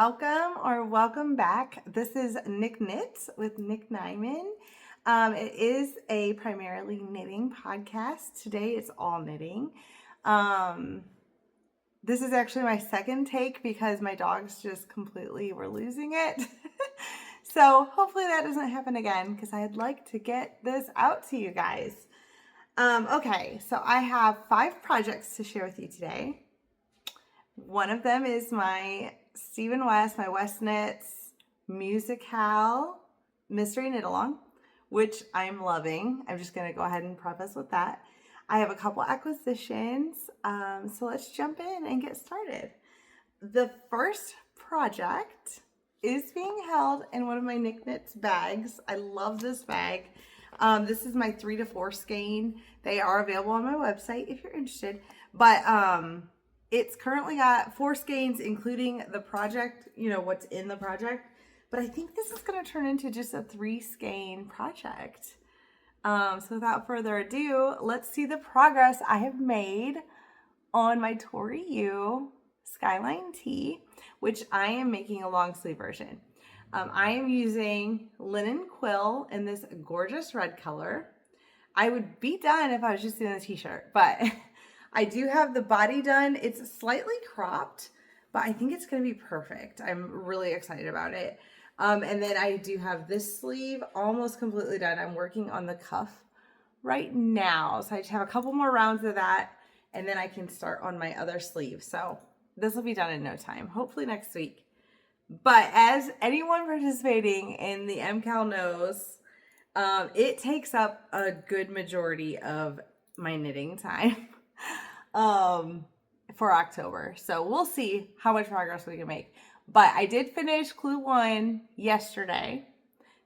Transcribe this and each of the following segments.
welcome or welcome back. This is Nick Knits with Nick Nyman. It is a primarily knitting podcast. Today it's all knitting. This is actually my second take because my dogs just completely were losing it. So hopefully that doesn't happen again because I'd like to get this out to you guys. Okay, so I have 5 projects to share with you today. One of them is my Stephen West, my West Knits MusiKAL Mystery Knit Along, which I'm loving. I'm just going to go ahead and preface with that. I have a couple acquisitions, so let's jump in and get started. The first project is being held in one of my Nick Knits bags. I love this bag. This is my 3 to 4 skein. They are available on my website if you're interested, but it's currently got 4 skeins, including the project, what's in the project. But I think this is going to turn into just a 3 skein project. So without further ado, let's see the progress I have made on my Tori U Skyline Tee, which I am making a long sleeve version. I am using linen quill in this gorgeous red color. I would be done if I was just doing a t-shirt, but I do have the body done. It's slightly cropped, but I think it's going to be perfect. I'm really excited about it. And then I do have this sleeve almost completely done. I'm working on the cuff right now. So I just have a couple more rounds of that, and then I can start on my other sleeve. So this will be done in no time, hopefully next week. But as anyone participating in the MusiKAL knows, it takes up a good majority of my knitting time for October. So we'll see how much progress we can make. But I did finish Clue 1 yesterday.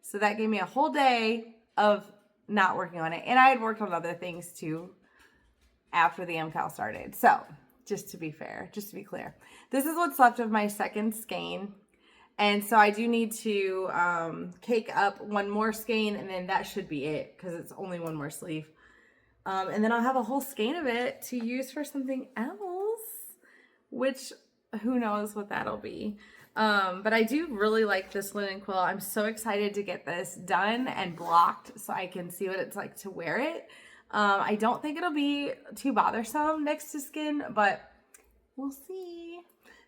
So that gave me a whole day of not working on it. And I had worked on other things too after the MusiKAL started. So just to be fair, just to be clear, this is what's left of my second skein. And so I do need to cake up one more skein, and then that should be it because it's only one more sleeve. And then I'll have a whole skein of it to use for something else, which who knows what that'll be. But I do really like this linen quill. I'm so excited to get this done and blocked so I can see what it's like to wear it. I don't think it'll be too bothersome next to skin, but we'll see.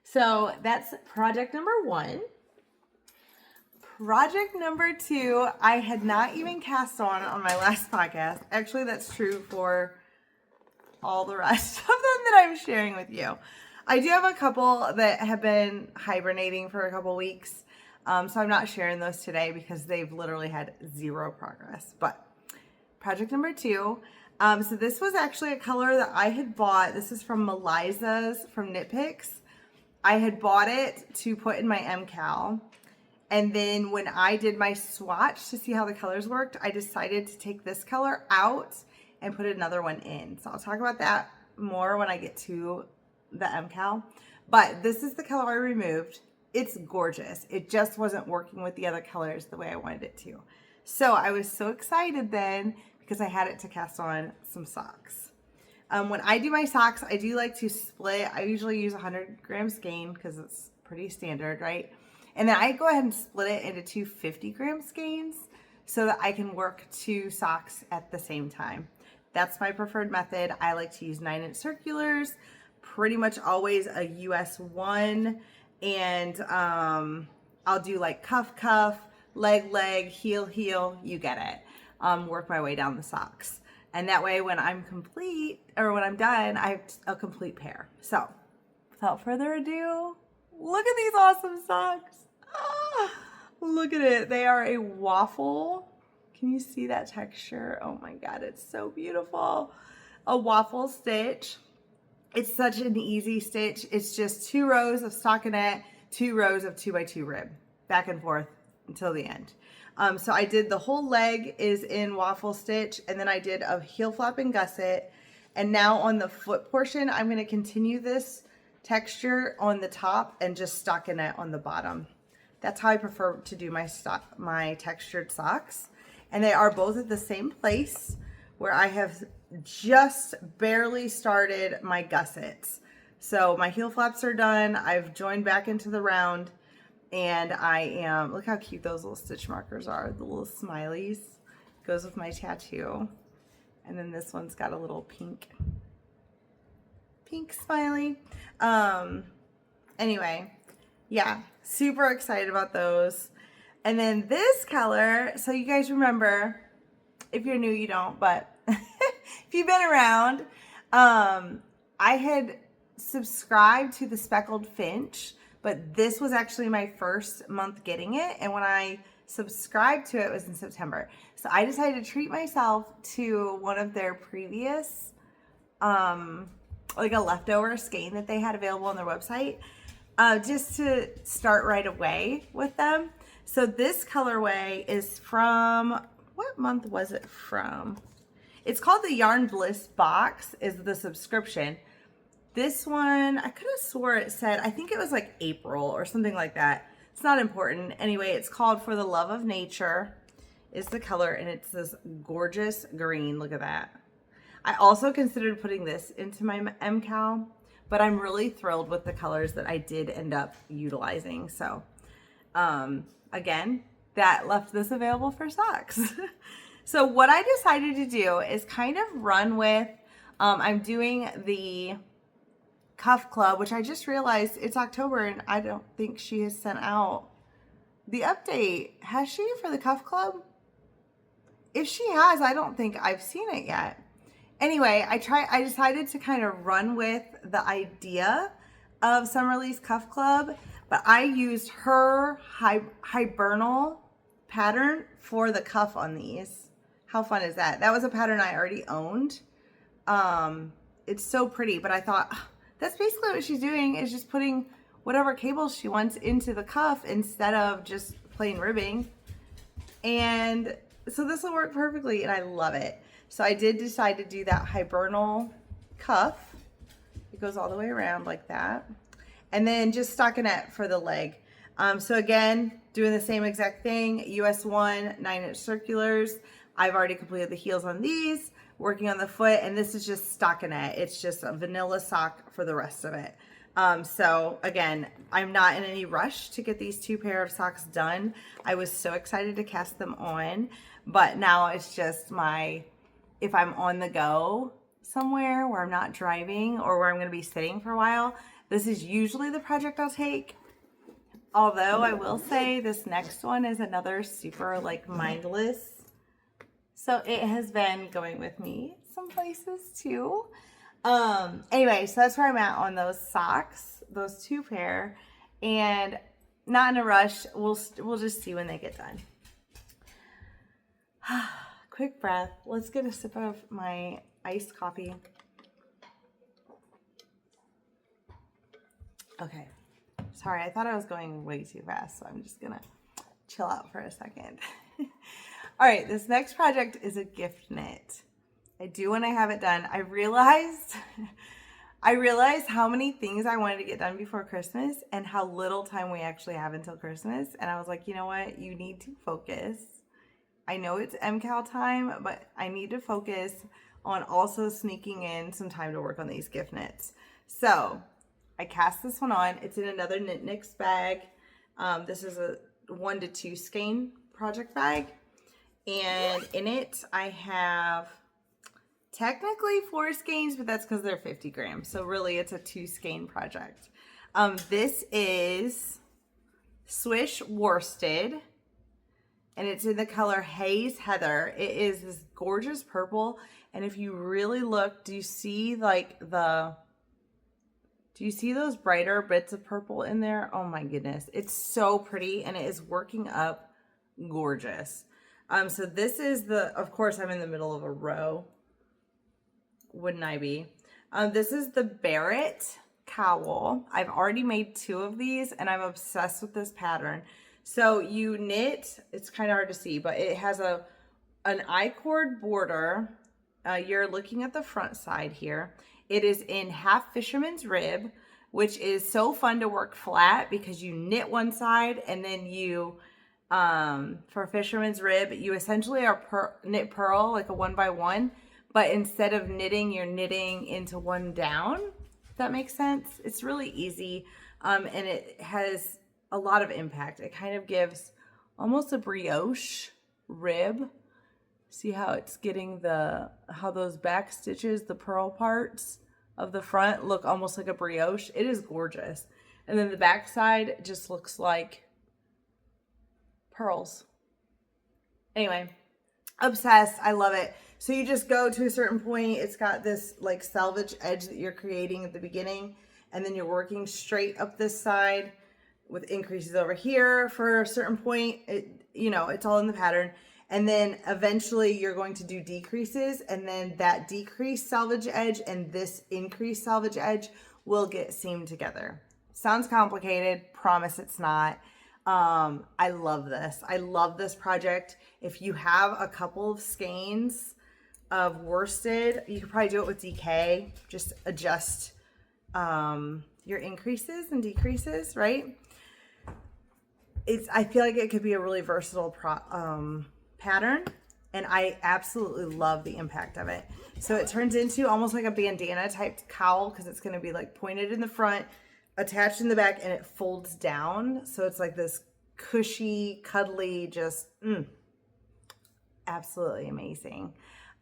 So that's project number 1. Project number 2, I had not even cast on my last podcast. Actually, that's true for all the rest of them that I'm sharing with you. I do have a couple that have been hibernating for a couple weeks, so I'm not sharing those today because they've literally had 0 progress. But project number 2, so this was actually a color that I had bought. This is from Meliza's from Knit Picks. I had bought it to put in my MusiKAL. And then when I did my swatch to see how the colors worked, I decided to take this color out and put another one in. So I'll talk about that more when I get to the MusiKAL. But this is the color I removed. It's gorgeous. It just wasn't working with the other colors the way I wanted it to. So I was so excited then because I had it to cast on some socks. When I do my socks, I do like to split. I usually use 100 gram skein because it's pretty standard, right? And then I go ahead and split it into 2 50-gram skeins so that I can work 2 socks at the same time. That's my preferred method. I like to use 9-inch circulars, pretty much always a US 1, and I'll do like cuff, leg, heel, you get it. Work my way down the socks. And that way when I'm complete, or when I'm done, I have a complete pair. So without further ado, look at these awesome socks. Look at it. They are a waffle. Can you see that texture? Oh my God, it's so beautiful. A waffle stitch. It's such an easy stitch. It's just 2 rows of stockinette, 2 rows of 2x2 rib, back and forth until the end. So I did the whole leg is in waffle stitch, and then I did a heel flap and gusset. And now on the foot portion, I'm going to continue this texture on the top and just stockinette on the bottom. That's how I prefer to do my textured socks. And they are both at the same place where I have just barely started my gussets. So my heel flaps are done. I've joined back into the round. And look how cute those little stitch markers are. The little smileys. Goes with my tattoo. And then this one's got a little pink smiley. Anyway, yeah, super excited about those. And then this color, so you guys remember, if you're new, you don't, but if you've been around, I had subscribed to the Speckled Finch, but this was actually my first month getting it. And when I subscribed to it, it was in September. So I decided to treat myself to one of their previous, like a leftover skein that they had available on their website, just to start right away with them. So this colorway is from, what month was it from? It's called the Yarn Bliss box, is the subscription. This one, I could have swore it said, I think it was like April or something like that. It's not important. Anyway, it's called For the Love of Nature is the color, and it's this gorgeous green. Look at that. I also considered putting this into my MusiKAL, but I'm really thrilled with the colors that I did end up utilizing. So, again, that left this available for socks. So what I decided to do is kind of run with, I'm doing the Cuff Club, which I just realized it's October and I don't think she has sent out the update. Has she for the Cuff Club? If she has, I don't think I've seen it yet. Anyway, I decided to kind of run with the idea of Summerly's Cuff Club, but I used her hibernal pattern for the cuff on these. How fun is that? That was a pattern I already owned. It's so pretty, but I thought that's basically what she's doing, is just putting whatever cables she wants into the cuff instead of just plain ribbing. And so this will work perfectly, and I love it. So I did decide to do that hibernal cuff. It goes all the way around like that. And then just stockinette for the leg. So again, doing the same exact thing, US 1 9-inch circulars. I've already completed the heels on these, working on the foot, and this is just stockinette. It's just a vanilla sock for the rest of it. So again, I'm not in any rush to get these 2 pair of socks done. I was so excited to cast them on, but now it's just if I'm on the go somewhere where I'm not driving or where I'm going to be sitting for a while, this is usually the project I'll take. Although I will say this next one is another super like mindless. So it has been going with me some places too. Anyway, so that's where I'm at on those socks, those 2 pair, and not in a rush. We'll just see when they get done. Quick breath. Let's get a sip of my iced coffee. Okay. Sorry, I thought I was going way too fast, so I'm just gonna chill out for a second. All right, this next project is a gift knit. I do want to have it done. I realized how many things I wanted to get done before Christmas and how little time we actually have until Christmas. And I was like, you know what? You need to focus. I know it's MusiKAL time, but I need to focus on also sneaking in some time to work on these gift knits. So I cast this one on. It's in another Knit Nicks bag. This is a 1 to 2 skein project bag. And in it, I have technically 4 skeins, but that's because they're 50 grams. So really, it's a 2 skein project. This is Swish Worsted, and it's in the color Haze Heather. It is this gorgeous purple. And if you really look, do you see those brighter bits of purple in there? Oh my goodness. It's so pretty, and it is working up gorgeous. So this is of course I'm in the middle of a row. Wouldn't I be? This is the Barrett cowl. I've already made 2 of these, and I'm obsessed with this pattern. So you knit, it's kind of hard to see, but it has an I-cord border. You're looking at the front side here. It is in half fisherman's rib, which is so fun to work flat because you knit one side and then you, for fisherman's rib, you essentially are knit purl like a 1x1, but instead of knitting, you're knitting into one down, if that makes sense. It's really easy. And it has a lot of impact. It kind of gives almost a brioche rib. See how it's getting how those back stitches, the pearl parts of the front look almost like a brioche. It is gorgeous. And then the back side just looks like pearls. Anyway, obsessed. I love it. So you just go to a certain point. It's got this like selvage edge that you're creating at the beginning, and then you're working straight up this side with increases over here for a certain point. It's all in the pattern. And then eventually you're going to do decreases, and then that decreased selvage edge and this increased selvage edge will get seamed together. Sounds complicated. Promise it's not. I love this. I love this project. If you have a couple of skeins of worsted, you could probably do it with DK. Just adjust your increases and decreases, right? I feel like it could be a really versatile pattern, and I absolutely love the impact of it. So it turns into almost like a bandana type cowl, because it's going to be like pointed in the front, attached in the back, and it folds down. So it's like this cushy, cuddly, just absolutely amazing.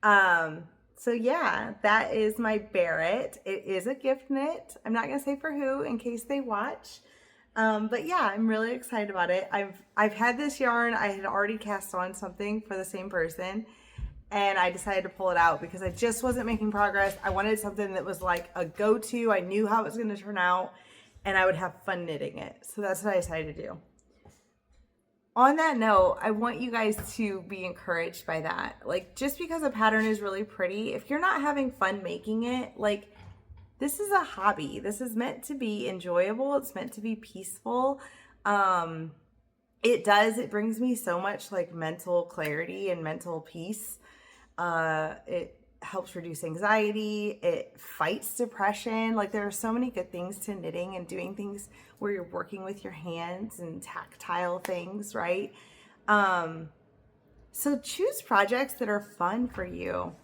So yeah, that is my Barrett. It is a gift knit. I'm not gonna say for who in case they watch. But yeah, I'm really excited about it. I've had this yarn. I had already cast on something for the same person, and I decided to pull it out because I just wasn't making progress. I wanted something that was like a go-to. I knew how it was going to turn out, and I would have fun knitting it. So that's what I decided to do. On that note, I want you guys to be encouraged by that. Like, just because a pattern is really pretty, if you're not having fun making it, like, this is a hobby. This is meant to be enjoyable. It's meant to be peaceful. It brings me so much like mental clarity and mental peace. It helps reduce anxiety. It fights depression. Like, there are so many good things to knitting and doing things where you're working with your hands and tactile things, right? So choose projects that are fun for you.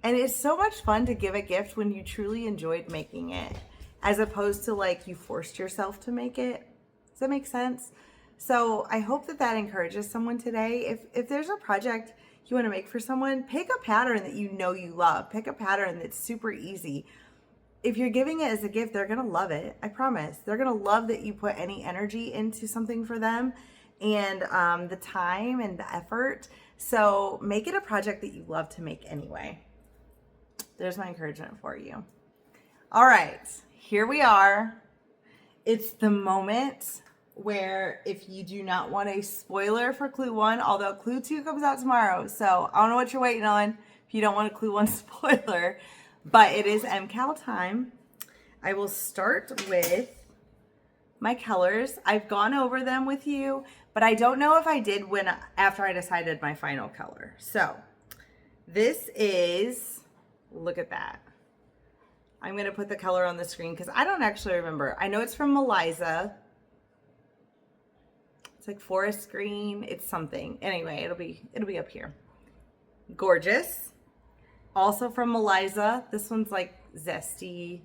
And it's so much fun to give a gift when you truly enjoyed making it, as opposed to like you forced yourself to make it. Does that make sense? So I hope that encourages someone today. If there's a project you want to make for someone, pick a pattern that you know you love. Pick a pattern that's super easy. If you're giving it as a gift, they're going to love it. I promise. They're going to love that you put any energy into something for them, and the time and the effort. So make it a project that you love to make anyway. There's my encouragement for you. All right, here we are. It's the moment where, if you do not want a spoiler for Clue 1, although Clue 2 comes out tomorrow, so I don't know what you're waiting on if you don't want a Clue 1 spoiler, but it is MusiKAL time. I will start with my colors. I've gone over them with you, but I don't know if I did after I decided my final color. So this is, look at that. I'm going to put the color on the screen because I don't actually remember. I know it's from Melissa. It's like forest green. It's something. Anyway, it'll be up here. Gorgeous. Also from Melissa. This one's like zesty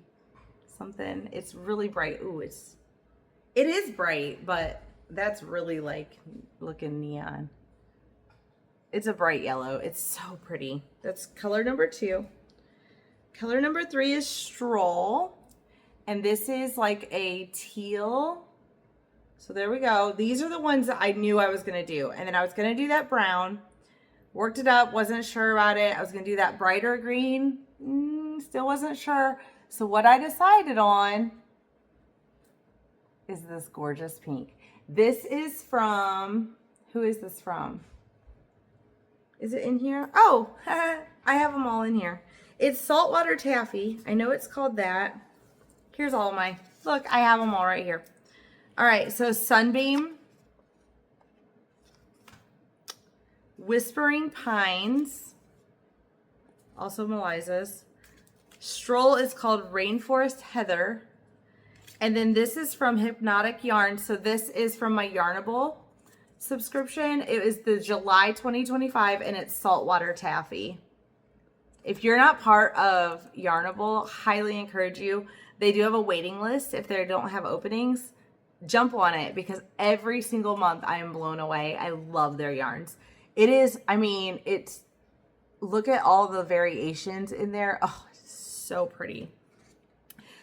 something. It's really bright. Ooh, it is bright, but that's really like looking neon. It's a bright yellow. It's so pretty. That's color number 2. Color number 3 is Stroll, and this is like a teal. So there we go. These are the ones that I knew I was going to do. And then I was going to do that brown. Worked it up. Wasn't sure about it. I was going to do that brighter green. Still wasn't sure. So what I decided on is this gorgeous pink. This is from, who is this from? Is it in here? Oh, I have them all in here. It's Saltwater Taffy. I know it's called that. Here's all my, look, I have them all right here. All right, so Sunbeam, Whispering Pines, also Melissa's. Stroll is called Rainforest Heather. And then this is from Hypnotic Yarn. So this is from my Yarnable subscription. It is the July 2025, and it's Saltwater Taffy. If you're not part of Yarnable, highly encourage you. They do have a waiting list if they don't have openings. jump on it because every single month I am blown away. I love their yarns. It is, I mean, it's, look at all the variations in there. Oh, it's so pretty.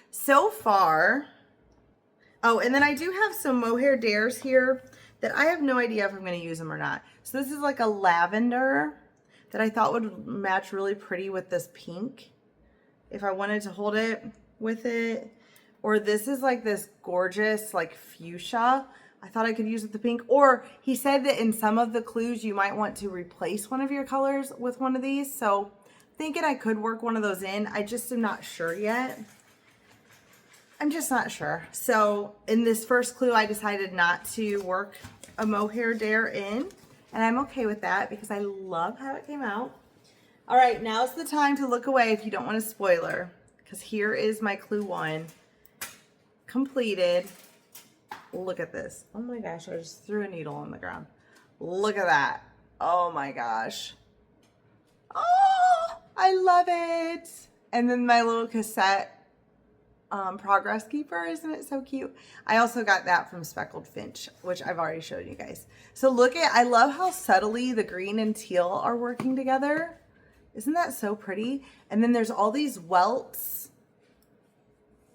So far, oh, and then I do have some mohair dares here that I have no idea if I'm going to use them or not. So this is like a lavender that I thought would match really pretty with this pink if I wanted to hold it with it. Or this is like this gorgeous like fuchsia. I thought I could use with the pink. Or he said that in some of the clues you might want to replace one of your colors with one of these. So thinking I could work one of those in. I just am not sure yet. I'm just not sure. So in this first clue, I decided not to work a mohair dare in. And I'm okay with that because I love how it came out. All right, now's the time to look away if you don't want a spoiler. Because here is my clue 1 completed. Look at this. Oh my gosh, I just threw a needle on the ground. Look at that. Oh my gosh. Oh, I love it. And then my little cassette progress keeper. Isn't it so cute? I also got that from Speckled Finch, which I've already showed you guys. So look at, I love how subtly the green and teal are working together. Isn't that so pretty? And then there's all these welts.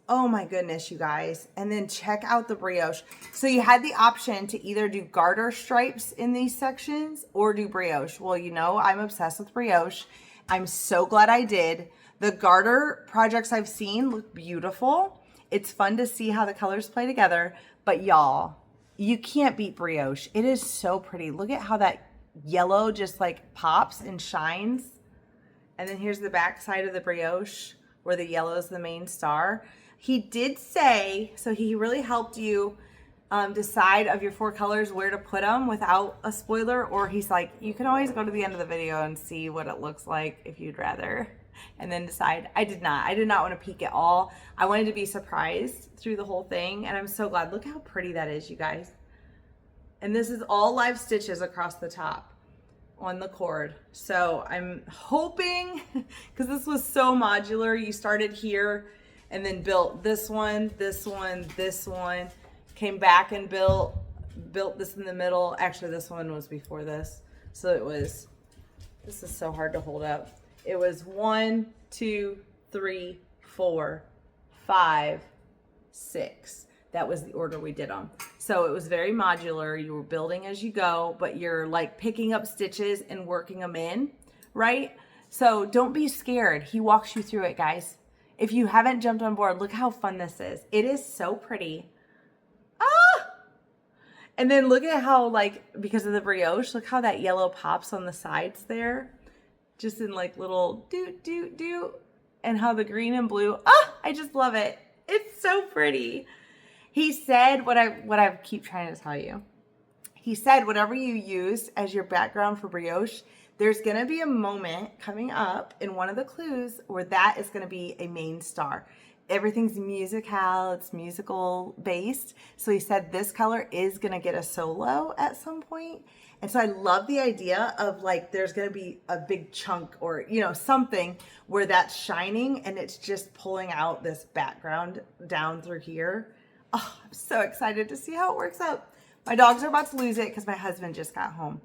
Oh my goodness, you guys. And then check out the brioche. So you had the option to either do garter stripes in these sections or do brioche. Well, you know, I'm obsessed with brioche. I'm so glad I did. The garter projects I've seen look beautiful. It's fun to see how the colors play together. But y'all, you can't beat brioche. It is so pretty. Look at how that yellow just like pops and shines. And then here's the back side of the brioche where the yellow is the main star. He did say, so he really helped you decide of your 4 colors where to put them without a spoiler. Or he's like, you can always go to the end of the video and see what it looks like if you'd rather. And then decide. I did not want to peek at all. I wanted to be surprised through the whole thing. And I'm so glad. Look how pretty that is, you guys. And this is all live stitches across the top on the cord. So I'm hoping, because this was so modular, you started here and then built this one, this one, this one, came back and built this in the middle. Actually, this one was before this. So it was, this is so hard to hold up. It was 1, 2, 3, 4, 5, 6. That was the order we did them. So it was very modular. You were building as you go, but you're like picking up stitches and working them in, right? So don't be scared. He walks you through it, guys. If you haven't jumped on board, look how fun this is. It is so pretty. Ah! And then look at how, like, because of the brioche, look how that yellow pops on the sides there. Just in like little doot, doot, doot. And how the green and blue, I just love it. It's so pretty. He said what I keep trying to tell you. He said whatever you use as your background for brioche, there's going to be a moment coming up in one of the clues where that is going to be a main star. Everything's MusiKAL, it's musical based. So he said this color is going to get a solo at some point. And so I love the idea of like there's going to be a big chunk or, you know, something where that's shining and it's just pulling out this background down through here. Oh, I'm so excited to see how it works out. My dogs are about to lose it because my husband just got home.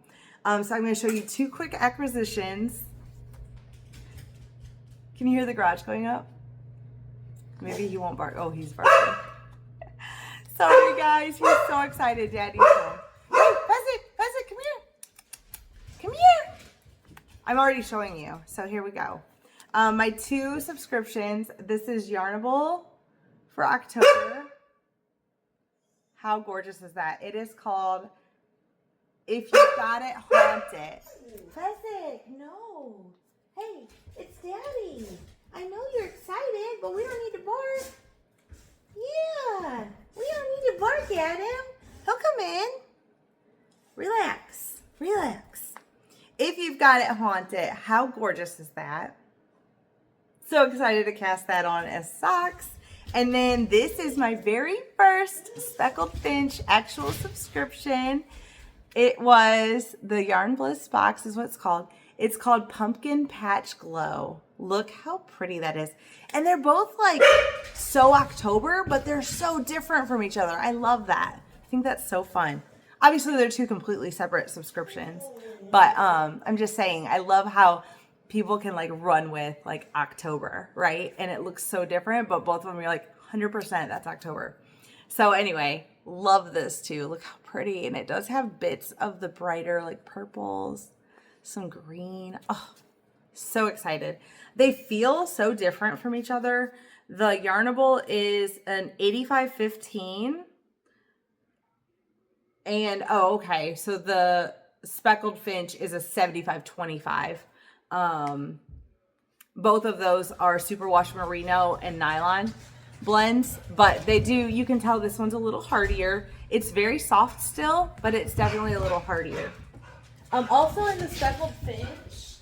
So I'm going to show you 2 quick acquisitions. Can you hear the garage going up? Maybe he won't bark. Oh, he's barking. Sorry, guys. He's so excited. Daddy's home. Hey, Fezzik, come here. Come here. I'm already showing you. So here we go. My 2 subscriptions. This is Yarnable for October. How gorgeous is that? It is called If You Got It, Haunt It. Fezzik, no. Hey, it's Daddy. I know you're excited, but we don't need to bark. Yeah, we don't need to bark at him. He'll come in. Relax, relax. If You've Got It, Haunt It. How gorgeous is that? So excited to cast that on as socks. And then this is my very first Speckled Finch actual subscription. It was the Yarn Bliss box is what it's called. It's called Pumpkin Patch Glow. Look how pretty that is. And they're both like so October, but they're so different from each other. I love that. I think that's so fun. Obviously, they're two completely separate subscriptions, but I'm just saying, I love how people can like run with like October, right? And it looks so different, but both of them are like 100% that's October. So anyway, love this too. Look how pretty. And it does have bits of the brighter like purples, some green. Oh, so excited. They feel so different from each other. The Yarnable is an 8515. And, oh, okay. So the Speckled Finch is a 7525. Both of those are superwash merino and nylon blends, but they do, you can tell this one's a little hardier. It's very soft still, but it's definitely a little hardier. Also in the Speckled Finch,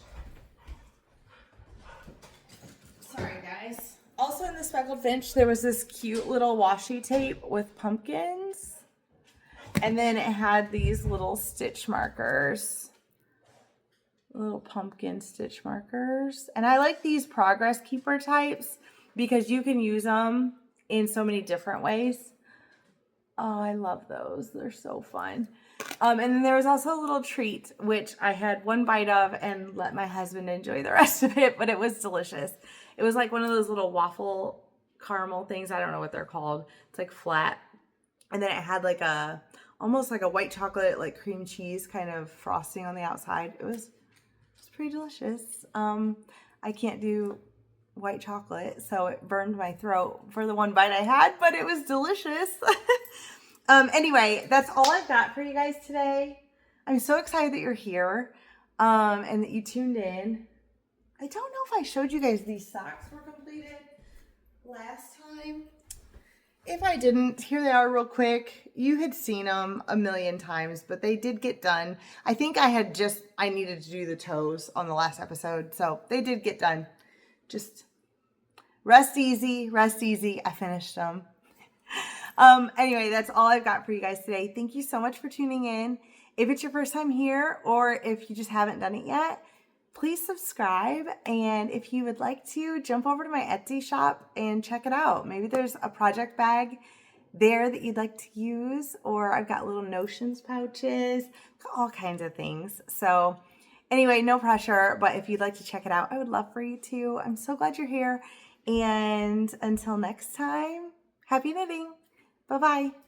sorry guys. Also in the Speckled Finch, there was this cute little washi tape with pumpkins. And then it had these little stitch markers, little pumpkin stitch markers. And I like these progress keeper types because you can use them in so many different ways. Oh, I love those. They're so fun. And then there was also a little treat, which I had one bite of and let my husband enjoy the rest of it, but it was delicious. It was like one of those little waffle caramel things. I don't know what they're called. It's like flat. And then it had like a, almost like a white chocolate, like cream cheese kind of frosting on the outside. It was pretty delicious. I can't do white chocolate, so it burned my throat for the one bite I had, but it was delicious. Anyway, that's all I've got for you guys today. I'm so excited that you're here, and that you tuned in. I don't know if I showed you guys these socks were completed last time. If I didn't, here they are real quick. You had seen them a million times, but they did get done. I think I needed to do the toes on the last episode, so they did get done. Just rest easy, rest easy. I finished them. Anyway, that's all I've got for you guys today. Thank you so much for tuning in. If it's your first time here, or if you just haven't done it yet, please subscribe, and if you would like to, jump over to my Etsy shop and check it out. Maybe there's a project bag there that you'd like to use, or I've got little notions pouches, all kinds of things. So anyway, no pressure, but if you'd like to check it out, I would love for you to. I'm so glad you're here, and until next time, happy knitting. Bye-bye.